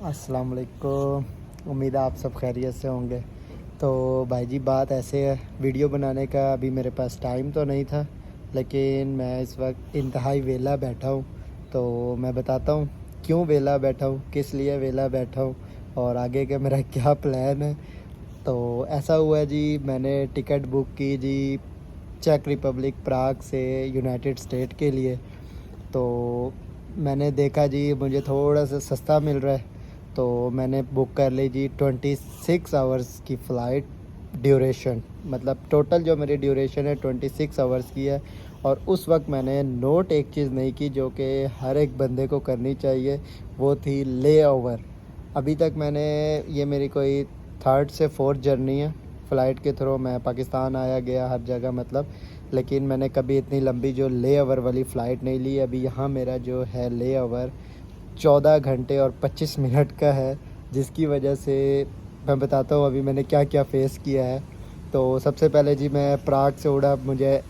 अस्सलाम वालेकुम। उम्मीद है आप सब खैरियत से होंगे। तो भाई जी बात ऐसे है, वीडियो बनाने का अभी मेरे पास टाइम तो नहीं था, लेकिन मैं इस वक्त इंतहाई वेला बैठा हूँ। तो मैं बताता हूँ क्यों वेला बैठा हूँ, किस लिए वेला बैठा हूँ और आगे का मेरा क्या प्लान है। तो ऐसा हुआ है जी, मैंने टिकट बुक की जी चेक रिपब्लिक प्राग से यूनाइटेड स्टेट के लिए। तो मैंने देखा जी मुझे थोड़ा सा सस्ता मिल रहा है, तो मैंने बुक कर ली जी 26 आवर्स की फ़्लाइट ड्यूरेशन। मतलब टोटल जो मेरी ड्यूरेशन है 26 आवर्स की है। और उस वक्त मैंने नोट एक चीज़ नहीं की जो कि हर एक बंदे को करनी चाहिए, वो थी ले ओवर। अभी तक मैंने, ये मेरी कोई थर्ड से फोर्थ जर्नी है फ़्लाइट के थ्रू। मैं पाकिस्तान आया गया हर जगह मतलब, लेकिन मैंने कभी इतनी लंबी जो ले ओवर वाली फ़्लाइट नहीं ली। अभी यहाँ मेरा जो है ले ओवर 14 घंटे और 25 मिनट का है, जिसकी वजह से मैं बताता हूँ अभी मैंने क्या क्या फ़ेस किया है। तो सबसे पहले जी मैं प्राग से उड़ा, मुझे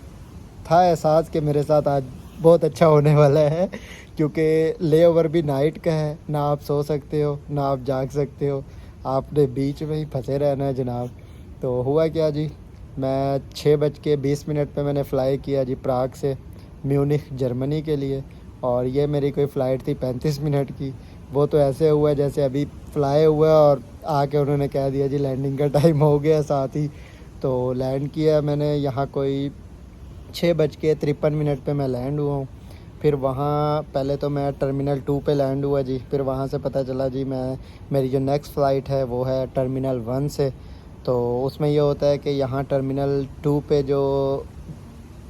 था एहसास कि मेरे साथ आज बहुत अच्छा होने वाला है, क्योंकि ले ओवर भी नाइट का है, ना आप सो सकते हो ना आप जाग सकते हो, आपने बीच में ही फंसे रहना है जनाब। तो हुआ क्या जी, मैं 6:20 पे मैंने फ़्लाई किया जी प्राग से म्यूनिख जर्मनी के लिए। और ये मेरी कोई फ़्लाइट थी 35 मिनट की। वो तो ऐसे हुआ जैसे अभी फ़्लाई हुआ और आके उन्होंने कह दिया जी लैंडिंग का टाइम हो गया साथ ही। तो लैंड किया मैंने यहाँ कोई 6:53 पे मैं लैंड हुआ हूँ। फिर वहाँ पहले तो मैं टर्मिनल 2 पे लैंड हुआ जी। फिर वहाँ से पता चला जी मैं, मेरी जो नेक्स्ट फ़्लाइट है वो है टर्मिनल 1 से। तो उसमें ये होता है कि यहाँ टर्मिनल 2 पे जो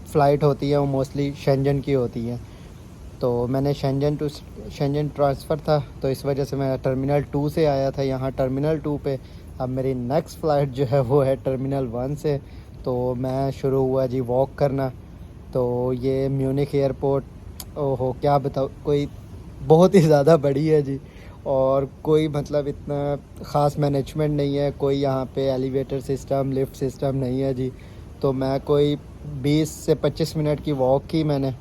फ़्लाइट होती है वो मोस्टली शेंजन की होती है। तो मैंने शेंजन ट्रांसफ़र था, तो इस वजह से मैं टर्मिनल 2 से आया था यहाँ टर्मिनल 2 पे। अब मेरी नेक्स्ट फ़्लाइट जो है वो है टर्मिनल 1 से। तो मैं शुरू हुआ जी वॉक करना। तो ये म्यूनिख एयरपोर्ट, ओहो क्या बताऊँ, कोई बहुत ही ज़्यादा बड़ी है जी। और कोई मतलब इतना ख़ास मैनेजमेंट नहीं है, कोई यहाँ पे एलिवेटर सिस्टम लिफ्ट सिस्टम नहीं है जी। तो मैं कोई 20 से 25 मिनट की वॉक की मैंने।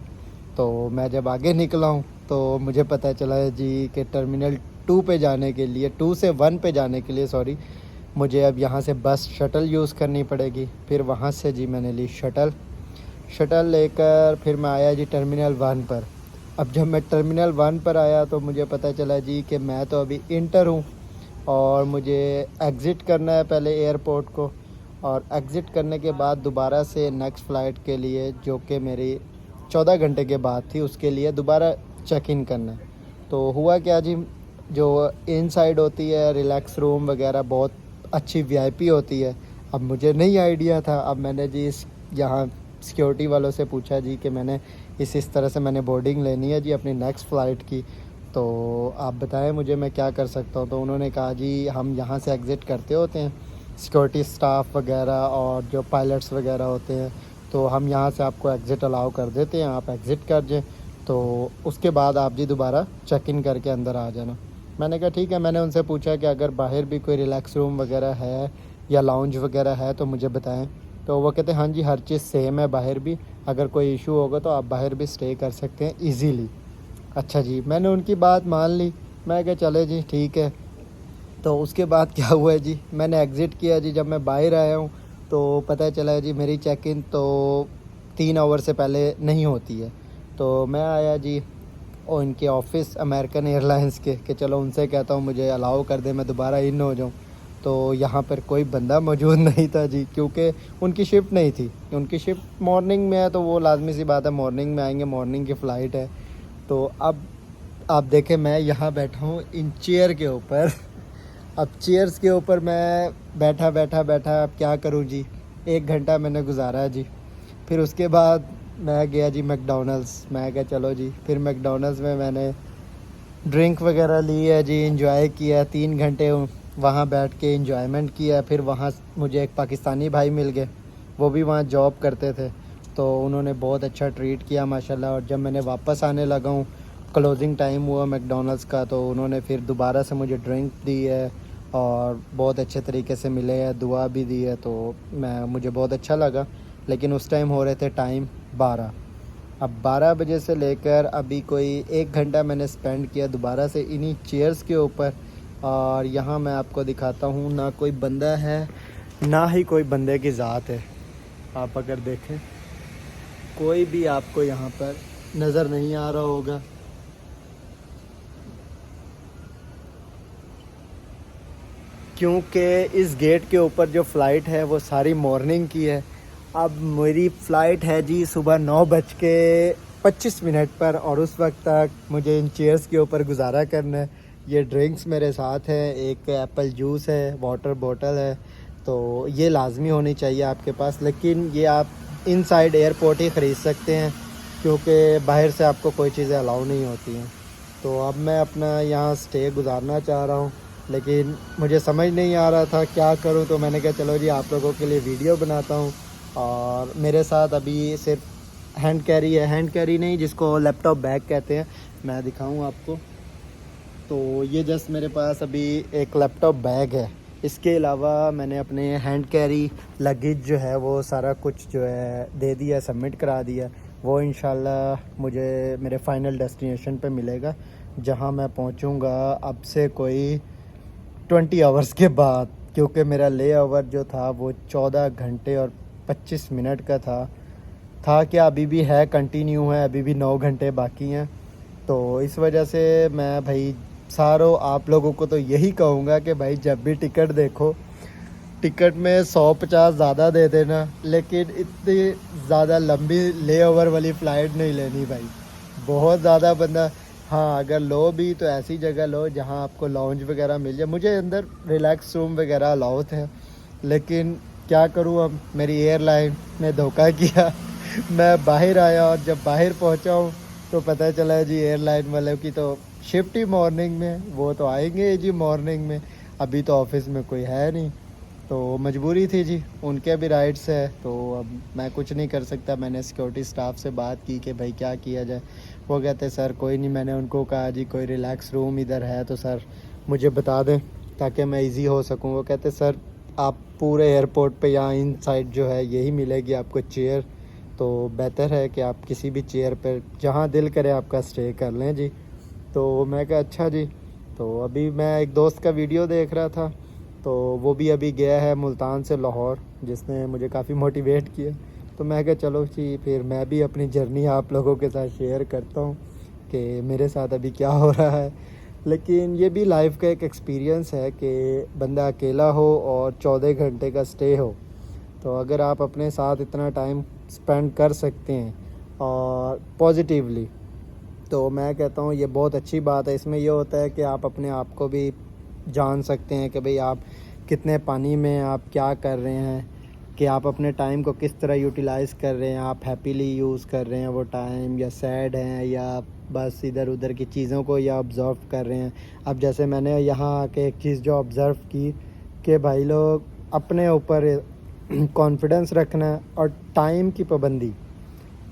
तो मैं जब आगे निकला हूँ तो मुझे पता चला है जी कि टर्मिनल 2 पे जाने के लिए, 2 से 1 पे जाने के लिए सॉरी, मुझे अब यहाँ से बस शटल यूज़ करनी पड़ेगी। फिर वहाँ से जी मैंने ली शटल लेकर फिर मैं आया जी टर्मिनल 1 पर। अब जब मैं टर्मिनल 1 पर आया तो मुझे पता चला जी कि मैं तो अभी इंटर हूँ और मुझे एग्ज़िट करना है पहले एयरपोर्ट को। और एग्ज़िट करने के बाद दोबारा से नेक्स्ट फ़्लाइट के लिए, जो कि मेरी 14 घंटे के बाद थी, उसके लिए दोबारा चेक इन करना है। तो हुआ क्या जी, जो इनसाइड होती है रिलैक्स रूम वगैरह बहुत अच्छी वीआईपी होती है। अब मुझे नहीं आइडिया था। अब मैंने जी इस यहाँ सिक्योरिटी वालों से पूछा जी कि मैंने इस तरह से मैंने बोर्डिंग लेनी है जी अपनी नेक्स्ट फ़्लाइट की, तो आप बताएं मुझे मैं क्या कर सकता हूँ। तो उन्होंने कहा जी हम यहाँ से एग्ज़िट करते होते हैं, सिक्योरिटी स्टाफ वगैरह और जो पायलट्स वगैरह होते हैं, तो हम यहाँ से आपको एग्ज़िट अलाउ कर देते हैं, आप एग्ज़िट कर जाएँ। तो उसके बाद आप जी दोबारा चेक इन करके अंदर आ जाना। मैंने कहा ठीक है। मैंने उनसे पूछा कि अगर बाहर भी कोई रिलैक्स रूम वगैरह है या लाउंज वगैरह है तो मुझे बताएं। तो वो कहते हैं हाँ जी हर चीज़ सेम है बाहर भी, अगर कोई इशू होगा तो आप बाहर भी स्टे कर सकते हैं इजीली। अच्छा जी, मैंने उनकी बात मान ली। मैं कहा चले जी ठीक है। तो उसके बाद क्या हुआ है जी, मैंने एग्ज़िट किया जी। जब मैं बाहर आया हूँ तो पता चला है जी मेरी चेक इन तो 3 आवर से पहले नहीं होती है। तो मैं आया जी और इनके ऑफ़िस अमेरिकन एयरलाइंस के कि चलो उनसे कहता हूँ मुझे अलाउ कर दे, मैं दोबारा इन हो जाऊँ। तो यहाँ पर कोई बंदा मौजूद नहीं था जी, क्योंकि उनकी शिफ्ट नहीं थी। उनकी शिफ्ट मॉर्निंग में है तो वो लाज़मी सी बात है मॉर्निंग में आएंगे, मॉर्निंग की फ़्लाइट है। तो अब आप देखें मैं यहाँ बैठा हूँ इन चेयर के ऊपर। अब चेयर्स के ऊपर मैं बैठा अब क्या करूँ जी। 1 घंटा मैंने गुजारा है जी। फिर उसके बाद मैं गया जी मैकडॉनल्ड्स। मैं कहा चलो जी, फिर मैकडॉनल्ड्स में मैंने ड्रिंक वगैरह ली है जी, इंजॉय किया 3 घंटे वहाँ बैठ के इंजॉयमेंट किया। फिर वहाँ मुझे एक पाकिस्तानी भाई मिल गए, वो भी वहाँ जॉब करते थे। तो उन्होंने बहुत अच्छा ट्रीट किया माशाल्लाह। और जब मैंने वापस आने लगा हूँ, क्लोजिंग टाइम हुआ मैकडॉनल्ड्स का, तो उन्होंने फिर दोबारा से मुझे ड्रिंक दी है और बहुत अच्छे तरीके से मिले हैं, दुआ भी दी है। तो मुझे बहुत अच्छा लगा। लेकिन उस टाइम हो रहे थे टाइम 12। अब 12 बजे से लेकर अभी कोई 1 घंटा मैंने स्पेंड किया दोबारा से इन्हीं चेयर्स के ऊपर। और यहाँ मैं आपको दिखाता हूँ, ना कोई बंदा है ना ही कोई बंदे की ज़ात है। आप अगर देखें कोई भी आपको यहाँ पर नज़र नहीं आ रहा होगा। क्योंकि इस गेट के ऊपर जो फ़्लाइट है वो सारी मॉर्निंग की है। अब मेरी फ़्लाइट है जी सुबह 9:25 पर, और उस वक्त तक मुझे इन चेयर्स के ऊपर गुजारा करना है। ये ड्रिंक्स मेरे साथ है, एक एप्पल जूस है, वाटर बॉटल है, तो ये लाजमी होनी चाहिए आपके पास। लेकिन ये आप इनसाइड एयरपोर्ट ही ख़रीद सकते हैं, क्योंकि बाहर से आपको कोई चीज़ें अलाउ नहीं होती हैं। तो अब मैं अपना यहाँ स्टे गुजारना चाह रहा हूँ, लेकिन मुझे समझ नहीं आ रहा था क्या करूँ, तो मैंने कहा चलो जी आप लोगों के लिए वीडियो बनाता हूँ। और मेरे साथ अभी सिर्फ हैंड कैरी है, हैंड कैरी नहीं जिसको लैपटॉप बैग कहते हैं, मैं दिखाऊँ आपको। तो ये जस्ट मेरे पास अभी एक लैपटॉप बैग है। इसके अलावा मैंने अपने हैंड कैरी लगेज जो है वो सारा कुछ जो है दे दिया, सबमिट करा दिया। वो इंशाल्लाह मुझे मेरे फाइनल डेस्टिनेशन पे मिलेगा, जहां मैं पहुंचूंगा अब से कोई 20 आवर्स के बाद, क्योंकि मेरा ले ओवर जो था वो 14 घंटे और 25 मिनट का था क्या अभी भी है, कंटिन्यू है, अभी भी 9 घंटे बाकी हैं। तो इस वजह से मैं भाई सारों आप लोगों को तो यही कहूँगा कि भाई जब भी टिकट देखो, टिकट में 150 ज़्यादा दे देना, लेकिन इतनी ज़्यादा लंबी ले ओवर वाली फ़्लाइट नहीं लेनी भाई, बहुत ज़्यादा बंदा। हाँ अगर लो भी तो ऐसी जगह लो जहाँ आपको लाउंज वगैरह मिल जाए। मुझे अंदर रिलैक्स रूम वगैरह अलाउ थे, लेकिन क्या करूँ, अब मेरी एयरलाइन ने धोखा किया। मैं बाहर आया और जब बाहर पहुँचा हूँ तो पता चला जी एयरलाइन वालों की तो शिफ्ट ही मॉर्निंग में, वो तो आएंगे जी मॉर्निंग में, अभी तो ऑफिस में कोई है नहीं। तो मजबूरी थी जी, उनके भी राइट्स है, तो अब मैं कुछ नहीं कर सकता। मैंने सिक्योरिटी स्टाफ से बात की कि भाई क्या किया जाए। वो कहते सर कोई नहीं, मैंने उनको कहा जी कोई रिलैक्स रूम इधर है तो सर मुझे बता दें ताकि मैं इजी हो सकूं। वो कहते सर आप पूरे एयरपोर्ट पे यहाँ इन साइड जो है यही मिलेगी आपको चेयर, तो बेहतर है कि आप किसी भी चेयर पर जहाँ दिल करे आपका स्टे कर लें जी। तो मैं कहा अच्छा जी। तो अभी मैं एक दोस्त का वीडियो देख रहा था, तो वो भी अभी गया है मुल्तान से लाहौर, जिसने मुझे काफ़ी मोटिवेट किया। तो मैं कहा चलो जी फिर मैं भी अपनी जर्नी आप लोगों के साथ शेयर करता हूँ कि मेरे साथ अभी क्या हो रहा है। लेकिन ये भी लाइफ का एक एक्सपीरियंस है कि बंदा अकेला हो और 14 घंटे का स्टे हो, तो अगर आप अपने साथ इतना टाइम स्पेंड कर सकते हैं और पॉजिटिवली, तो मैं कहता हूँ ये बहुत अच्छी बात है। इसमें ये होता है कि आप अपने आप को भी जान सकते हैं कि भाई आप कितने पानी में आप क्या कर रहे हैं, कि आप अपने टाइम को किस तरह यूटिलाइज़ कर रहे हैं, आप हैप्पीली यूज़ कर रहे हैं वो टाइम, या सैड हैं, या बस इधर उधर की चीज़ों को या ऑब्ज़र्व कर रहे हैं। अब जैसे मैंने यहाँ आके एक चीज़ जो ऑब्ज़र्व की कि भाई लोग अपने ऊपर कॉन्फिडेंस रखना और टाइम की पाबंदी।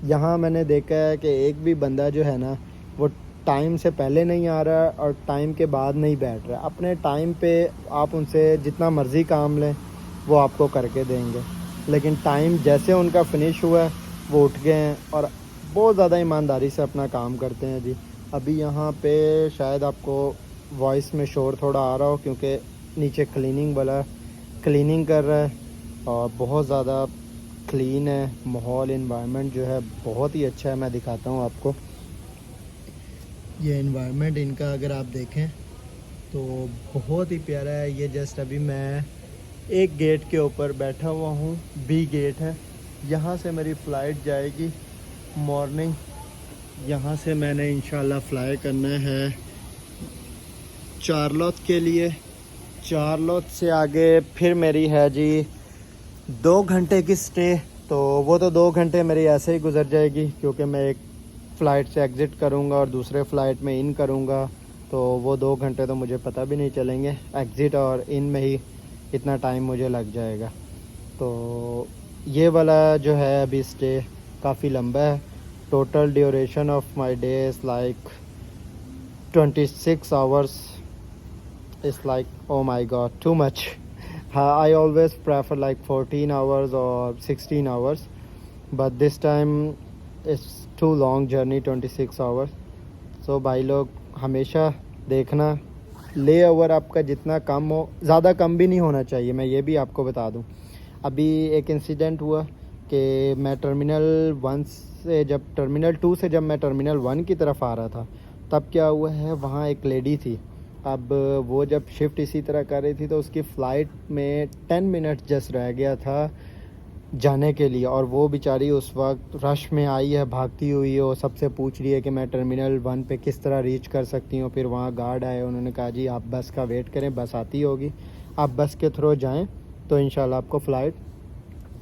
यहाँ मैंने देखा है कि एक भी बंदा जो है ना वो टाइम से पहले नहीं आ रहा और टाइम के बाद नहीं बैठ रहा। अपने टाइम पे आप उनसे जितना मर्ज़ी काम लें वो आपको करके देंगे, लेकिन टाइम जैसे उनका फिनिश हुआ है वो उठ गए हैं और बहुत ज़्यादा ईमानदारी से अपना काम करते हैं जी। अभी यहाँ पे शायद आपको वॉइस में शोर थोड़ा आ रहा हो, क्योंकि नीचे क्लीनिंग वाला क्लीनिंग कर रहा है और बहुत ज़्यादा क्लीन है माहौल, इन्वायरमेंट जो है बहुत ही अच्छा है। मैं दिखाता हूँ आपको ये इन्वायरमेंट इनका, अगर आप देखें तो बहुत ही प्यारा है। ये जस्ट अभी मैं एक गेट के ऊपर बैठा हुआ हूँ, बी गेट है, यहाँ से मेरी फ़्लाइट जाएगी मॉर्निंग। यहाँ से मैंने इंशाल्लाह फ़्लाई करना है चार्लोट के लिए। चार्लोट से आगे फिर मेरी है जी 2 घंटे की स्टे, तो वो तो 2 घंटे मेरी ऐसे ही गुजर जाएगी, क्योंकि मैं एक फ़्लाइट से एग्ज़िट करूँगा और दूसरे फ़्लाइट में इन करूँगा, तो वो 2 घंटे तो मुझे पता भी नहीं चलेंगे, एग्ज़िट और इन में ही इतना टाइम मुझे लग जाएगा। तो ये वाला जो है अभी स्टे काफ़ी लंबा है। Total duration of my day is like 26 hours. It's like oh my God too much. I always prefer like 14 hours or 16 hours, but this time it's too long journey, 26 hours. So भाई लोग हमेशा देखना ले over आपका जितना कम हो, ज़्यादा कम भी नहीं होना चाहिए, मैं ये भी आपको बता दूं। अभी एक इंसिडेंट हुआ कि मैं टर्मिनल 2 से जब मैं टर्मिनल 1 की तरफ आ रहा था, तब क्या हुआ है, वहाँ एक लेडी थी। अब वो जब शिफ्ट इसी तरह कर रही थी तो उसकी फ़्लाइट में 10 मिनट जस्ट रह गया था जाने के लिए, और वो बेचारी उस वक्त रश में आई है भागती हुई, और सबसे पूछ रही है कि मैं टर्मिनल 1 पे किस तरह रीच कर सकती हूँ। फिर वहाँ गार्ड आए, उन्होंने कहा जी आप बस का वेट करें, बस आती होगी, आप बस के थ्रू जाएं तो इंशाल्लाह आपको फ़्लाइट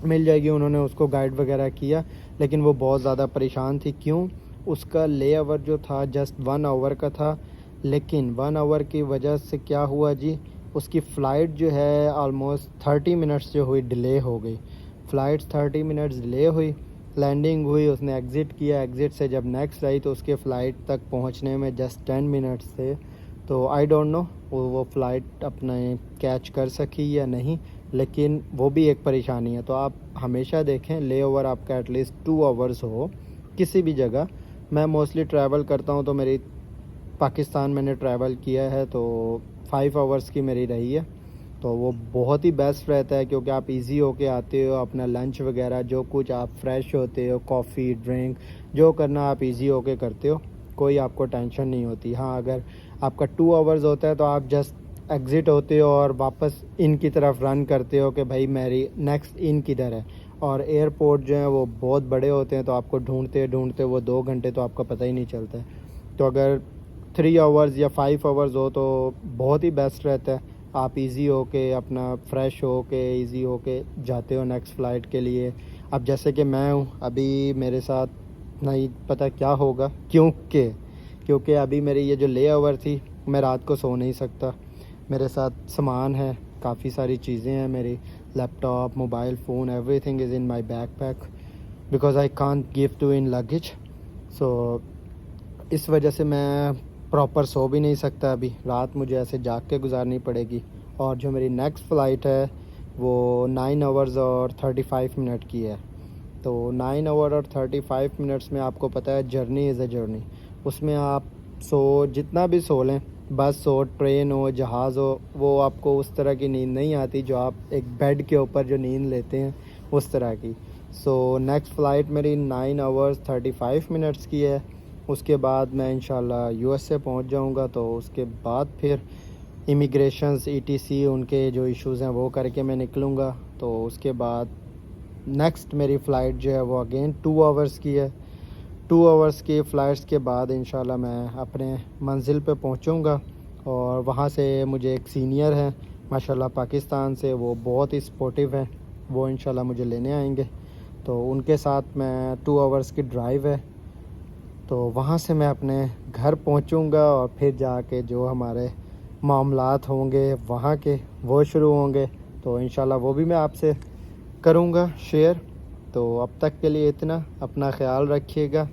मिल जाएगी। उन्होंने उसको गाइड वगैरह किया, लेकिन वो बहुत ज़्यादा परेशान थी। क्यों? उसका ले ओवर जो था जस्ट 1 आवर का था, लेकिन 1 आवर की वजह से क्या हुआ जी, उसकी फ़्लाइट जो है ऑलमोस्ट 30 मिनट्स जो हुई डिले हो गई। फ़्लाइट 30 मिनट्स डिले हुई, लैंडिंग हुई, उसने एग्ज़िट किया, एग्ज़िट से जब नेक्स्ट आई तो उसके फ़्लाइट तक पहुंचने में जस्ट 10 मिनट्स थे। तो आई डोंट नो वो फ़्लाइट अपने कैच कर सकी या नहीं, लेकिन वो भी एक परेशानी है। तो आप हमेशा देखें ले ओवर आपका एटलीस्ट 2 आवर्स हो किसी भी जगह। मैं मोस्टली ट्रैवल करता हूँ, तो मेरी पाकिस्तान मैंने ट्रैवल किया है तो 5 आवर्स की मेरी रही है, तो वो बहुत ही बेस्ट रहता है, क्योंकि आप इजी होके आते हो, अपना लंच वगैरह जो कुछ आप फ्रेश होते हो, कॉफ़ी ड्रिंक जो करना आप इजी होके करते हो, कोई आपको टेंशन नहीं होती। हाँ, अगर आपका 2 आवर्स होता है तो आप जस्ट एग्ज़िट होते हो और वापस इन की तरफ रन करते हो कि भाई मेरी नेक्स्ट इन किधर है। और एयरपोर्ट जो है वो बहुत बड़े होते हैं, तो आपको ढूंढते ढूंढते वो 2 घंटे तो आपका पता ही नहीं चलता है। तो अगर 3 आवर्स या 5 आवर्स हो तो बहुत ही बेस्ट रहता है। आप इजी हो के अपना फ्रेश हो के ईज़ी हो के जाते हो नेक्स्ट फ़्लाइट के लिए। अब जैसे कि मैं हूँ, अभी मेरे साथ नहीं पता क्या होगा, क्योंकि अभी मेरी ये जो ले ओवर थी, मैं रात को सो नहीं सकता। मेरे साथ सामान है, काफ़ी सारी चीज़ें हैं मेरी, laptop, mobile phone, everything is in my backpack because I can't give to in luggage. So इस वजह से मैं प्रॉपर सो भी नहीं सकता, अभी रात मुझे ऐसे जाग के गुजारनी पड़ेगी। और जो मेरी नेक्स्ट फ़्लाइट है वो 9 आवर्स और 35 मिनट की है। तो 9 आवर और 35 मिनट्स में आपको पता है जर्नी इज़ अ जर्नी, उसमें आप जितना भी सो लें, बस हो, ट्रेन हो, जहाज़ हो, वो आपको उस तरह की नींद नहीं आती जो आप एक बेड के ऊपर जो नींद लेते हैं उस तरह की। नेक्स्ट फ़्लाइट मेरी 9 आवर्स 35 मिनट्स की है। उसके बाद मैं इंशाल्लाह यूएसए पहुंच जाऊंगा, तो उसके बाद फिर इमिग्रेशंस ईटीसी उनके जो इश्यूज़ हैं वो करके मैं निकलूँगा। तो उसके बाद नेक्स्ट मेरी फ़्लाइट जो है वो अगेन 2 आवर्स की है। 2 आवर्स की फ़्लाइट्स के बाद इंशाल्लाह मैं अपने मंज़िल पे पहुंचूँगा, और वहाँ से मुझे एक सीनियर है माशाल्लाह पाकिस्तान से, वो बहुत ही सपोर्टिव हैं, वो इंशाल्लाह मुझे लेने आएंगे। तो उनके साथ मैं 2 आवर्स की ड्राइव है, तो वहाँ से मैं अपने घर पहुँचूँगा, और फिर जाके जो हमारे मामलात होंगे वहाँ के वो शुरू होंगे। तो इंशाल्लाह वो भी मैं आपसे करूँगा शेयर। तो अब तक के लिए इतना, अपना ख्याल रखिएगा।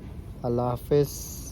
अल्लाह हाफ़िज़।